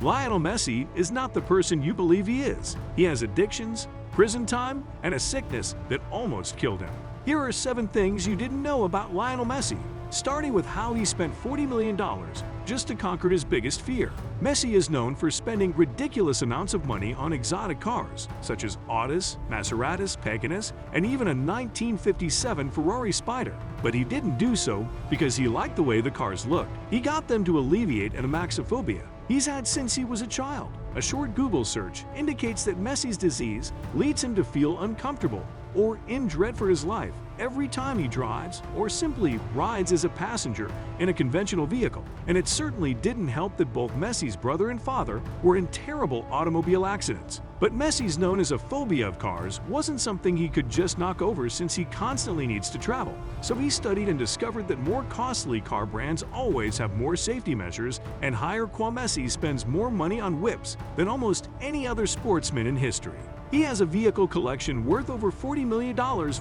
Lionel Messi is not the person you believe he is. He has addictions, prison time, and a sickness that almost killed him. Here are 7 things you didn't know about Lionel Messi, starting with how he spent $40 million just to conquer his biggest fear. Messi is known for spending ridiculous amounts of money on exotic cars, such as Audis, Maseratis, Paganis, and even a 1957 Ferrari Spider. But he didn't do so because he liked the way the cars looked. He got them to alleviate an amaxophobia he's had since he was a child. A short Google search indicates that Messi's disease leads him to feel uncomfortable or in dread for his life every time he drives or simply rides as a passenger in a conventional vehicle. And it certainly didn't help that both Messi's brother and father were in terrible automobile accidents. But Messi's known as a phobia of cars wasn't something he could just knock over since he constantly needs to travel. So he studied and discovered that more costly car brands always have more safety measures, and higher qual Messi spends more money on whips than almost any other sportsman in history. He has a vehicle collection worth over $40 million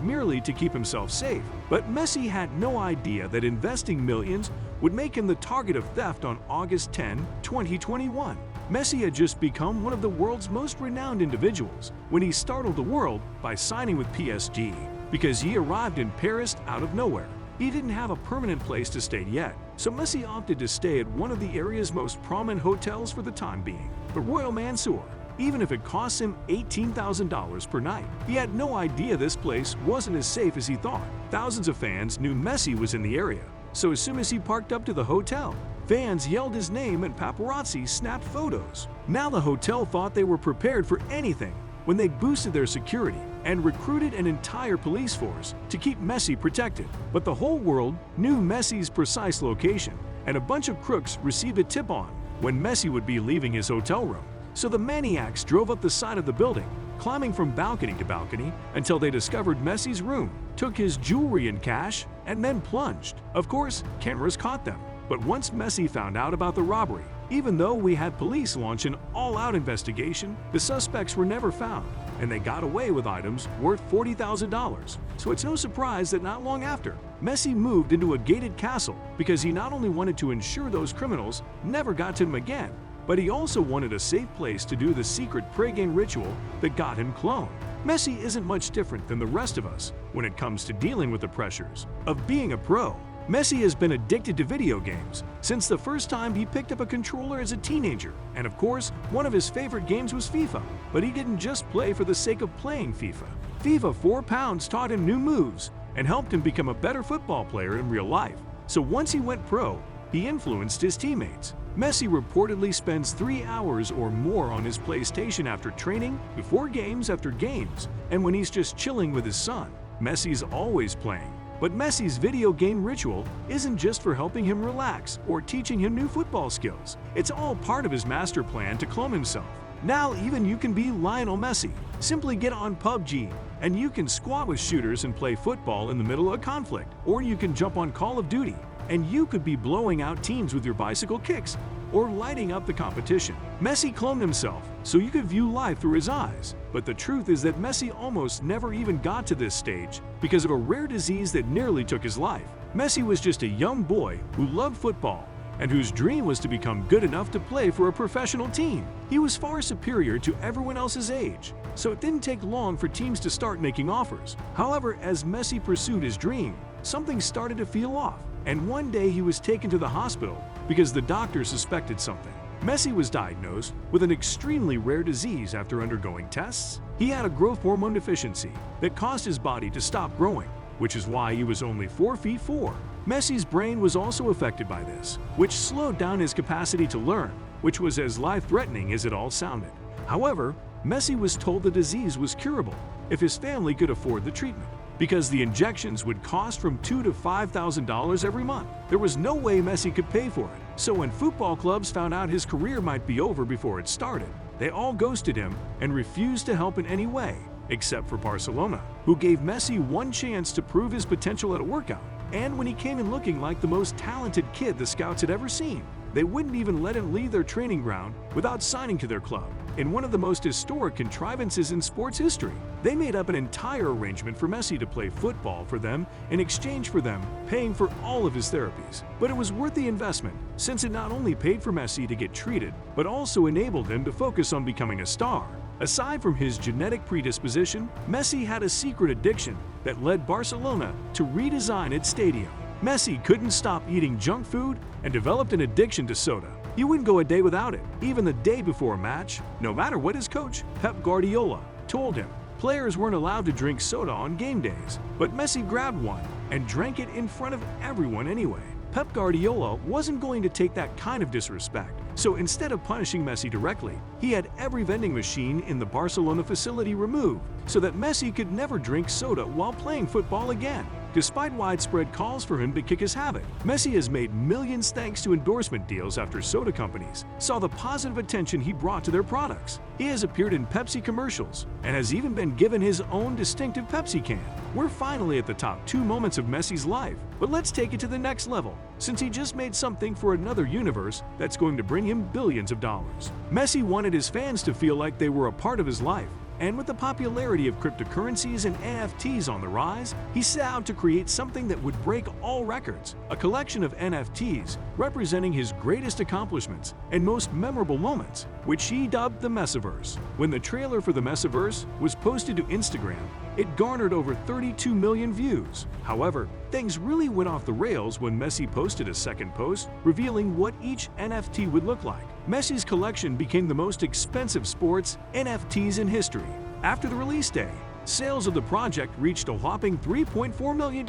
merely to keep himself safe. But Messi had no idea that investing millions would make him the target of theft on August 10, 2021. Messi had just become one of the world's most renowned individuals when he startled the world by signing with PSG because he arrived in Paris out of nowhere. He didn't have a permanent place to stay yet, so Messi opted to stay at one of the area's most prominent hotels for the time being, the Royal Mansour, even if it costs him $18,000 per night. He had no idea this place wasn't as safe as he thought. Thousands of fans knew Messi was in the area, so as soon as he parked up to the hotel, fans yelled his name and paparazzi snapped photos. Now the hotel thought they were prepared for anything when they boosted their security and recruited an entire police force to keep Messi protected. But the whole world knew Messi's precise location, and a bunch of crooks received a tip on when Messi would be leaving his hotel room. So the maniacs drove up the side of the building, climbing from balcony to balcony until they discovered Messi's room, took his jewelry and cash, and then plunged. Of course, cameras caught them. But once Messi found out about the robbery, even though we had police launch an all-out investigation, the suspects were never found, and they got away with items worth $40,000. So it's no surprise that not long after, Messi moved into a gated castle because he not only wanted to ensure those criminals never got to him again, but he also wanted a safe place to do the secret pre-game ritual that got him cloned. Messi isn't much different than the rest of us when it comes to dealing with the pressures of being a pro. Messi has been addicted to video games since the first time he picked up a controller as a teenager, and of course, one of his favorite games was FIFA. But he didn't just play for the sake of playing FIFA. FIFA 4 Pounds taught him new moves and helped him become a better football player in real life. So once he went pro, he influenced his teammates. Messi reportedly spends 3 hours or more on his PlayStation after training, before games after games, and when he's just chilling with his son. Messi's always playing. But Messi's video game ritual isn't just for helping him relax or teaching him new football skills. It's all part of his master plan to clone himself. Now even you can be Lionel Messi. Simply get on PUBG and you can squad with shooters and play football in the middle of a conflict. Or you can jump on Call of Duty and you could be blowing out teams with your bicycle kicks or lighting up the competition. Messi cloned himself so you could view life through his eyes. But the truth is that Messi almost never even got to this stage because of a rare disease that nearly took his life. Messi was just a young boy who loved football and whose dream was to become good enough to play for a professional team. He was far superior to everyone else's age, so it didn't take long for teams to start making offers. However, as Messi pursued his dream, something started to feel off, and one day he was taken to the hospital because the doctor suspected something. Messi was diagnosed with an extremely rare disease after undergoing tests. He had a growth hormone deficiency that caused his body to stop growing, which is why he was only 4 feet 4. Messi's brain was also affected by this, which slowed down his capacity to learn, which was as life-threatening as it all sounded. However, Messi was told the disease was curable if his family could afford the treatment, because the injections would cost from $2,000 to $5,000 every month. There was no way Messi could pay for it. So when football clubs found out his career might be over before it started, they all ghosted him and refused to help in any way, except for Barcelona, who gave Messi one chance to prove his potential at a workout. And when he came in looking like the most talented kid the scouts had ever seen, they wouldn't even let him leave their training ground without signing to their club. in one of the most historic contrivances in sports history. They made up an entire arrangement for Messi to play football for them in exchange for them paying for all of his therapies. But it was worth the investment, since it not only paid for Messi to get treated, but also enabled him to focus on becoming a star. Aside from his genetic predisposition, Messi had a secret addiction that led Barcelona to redesign its stadium. Messi couldn't stop eating junk food and developed an addiction to soda. He wouldn't go a day without it, even the day before a match, no matter what his coach, Pep Guardiola, told him. Players weren't allowed to drink soda on game days, but Messi grabbed one and drank it in front of everyone anyway. Pep Guardiola wasn't going to take that kind of disrespect, so instead of punishing Messi directly, he had every vending machine in the Barcelona facility removed so that Messi could never drink soda while playing football again. Despite widespread calls for him to kick his habit, Messi has made millions thanks to endorsement deals after soda companies saw the positive attention he brought to their products. He has appeared in Pepsi commercials and has even been given his own distinctive Pepsi can. We're finally at the top 2 moments of Messi's life, but let's take it to the next level, since he just made something for another universe that's going to bring him billions of dollars. Messi wanted his fans to feel like they were a part of his life. And with the popularity of cryptocurrencies and NFTs on the rise, he set out to create something that would break all records, a collection of NFTs representing his greatest accomplishments and most memorable moments, which he dubbed the Messiverse. When the trailer for the Messiverse was posted to Instagram, it garnered over 32 million views. However, things really went off the rails when Messi posted a second post revealing what each NFT would look like. Messi's collection became the most expensive sports NFTs in history. After the release day, sales of the project reached a whopping $3.4 million,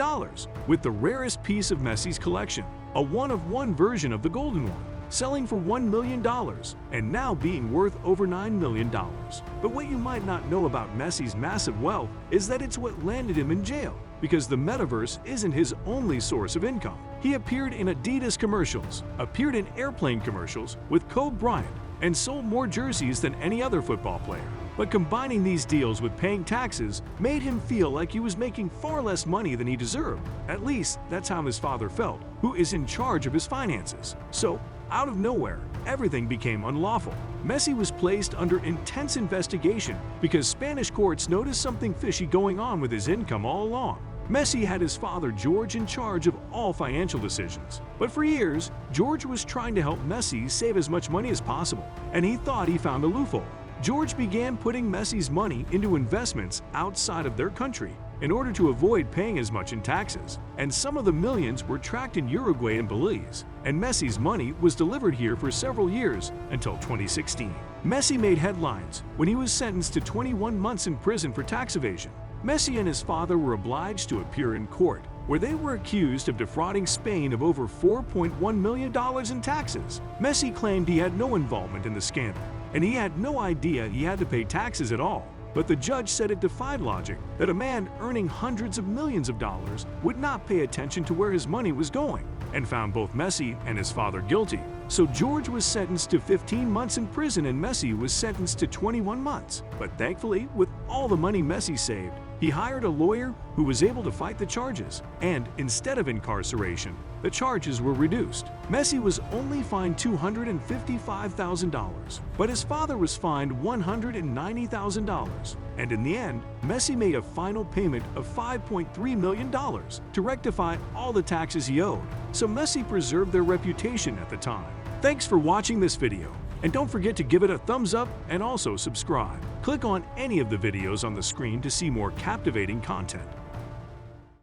with the rarest piece of Messi's collection, a one-of-one version of the golden one, selling for $1 million and now being worth over $9 million. But what you might not know about Messi's massive wealth is that it's what landed him in jail, because the metaverse isn't his only source of income. He appeared in Adidas commercials, appeared in airplane commercials with Kobe Bryant, and sold more jerseys than any other football player. But combining these deals with paying taxes made him feel like he was making far less money than he deserved. At least, that's how his father felt, who is in charge of his finances. So, out of nowhere, everything became unlawful. Messi was placed under intense investigation because Spanish courts noticed something fishy going on with his income all along. Messi had his father George in charge of all financial decisions. But for years, George was trying to help Messi save as much money as possible, and he thought he found a loophole. George began putting Messi's money into investments outside of their country in order to avoid paying as much in taxes, and some of the millions were tracked in Uruguay and Belize, and Messi's money was delivered here for several years until 2016. Messi made headlines when he was sentenced to 21 months in prison for tax evasion. Messi and his father were obliged to appear in court, where they were accused of defrauding Spain of over $4.1 million in taxes. Messi claimed he had no involvement in the scandal, and he had no idea he had to pay taxes at all. But the judge said it defied logic that a man earning hundreds of millions of dollars would not pay attention to where his money was going, and found both Messi and his father guilty. So George was sentenced to 15 months in prison and Messi was sentenced to 21 months. But thankfully, with all the money Messi saved, he hired a lawyer who was able to fight the charges, and instead of incarceration, the charges were reduced. Messi was only fined $255,000, but his father was fined $190,000. And in the end, Messi made a final payment of $5.3 million to rectify all the taxes he owed. So Messi preserved their reputation at the time. Thanks for watching this video. And don't forget to give it a thumbs up and also subscribe. Click on any of the videos on the screen to see more captivating content.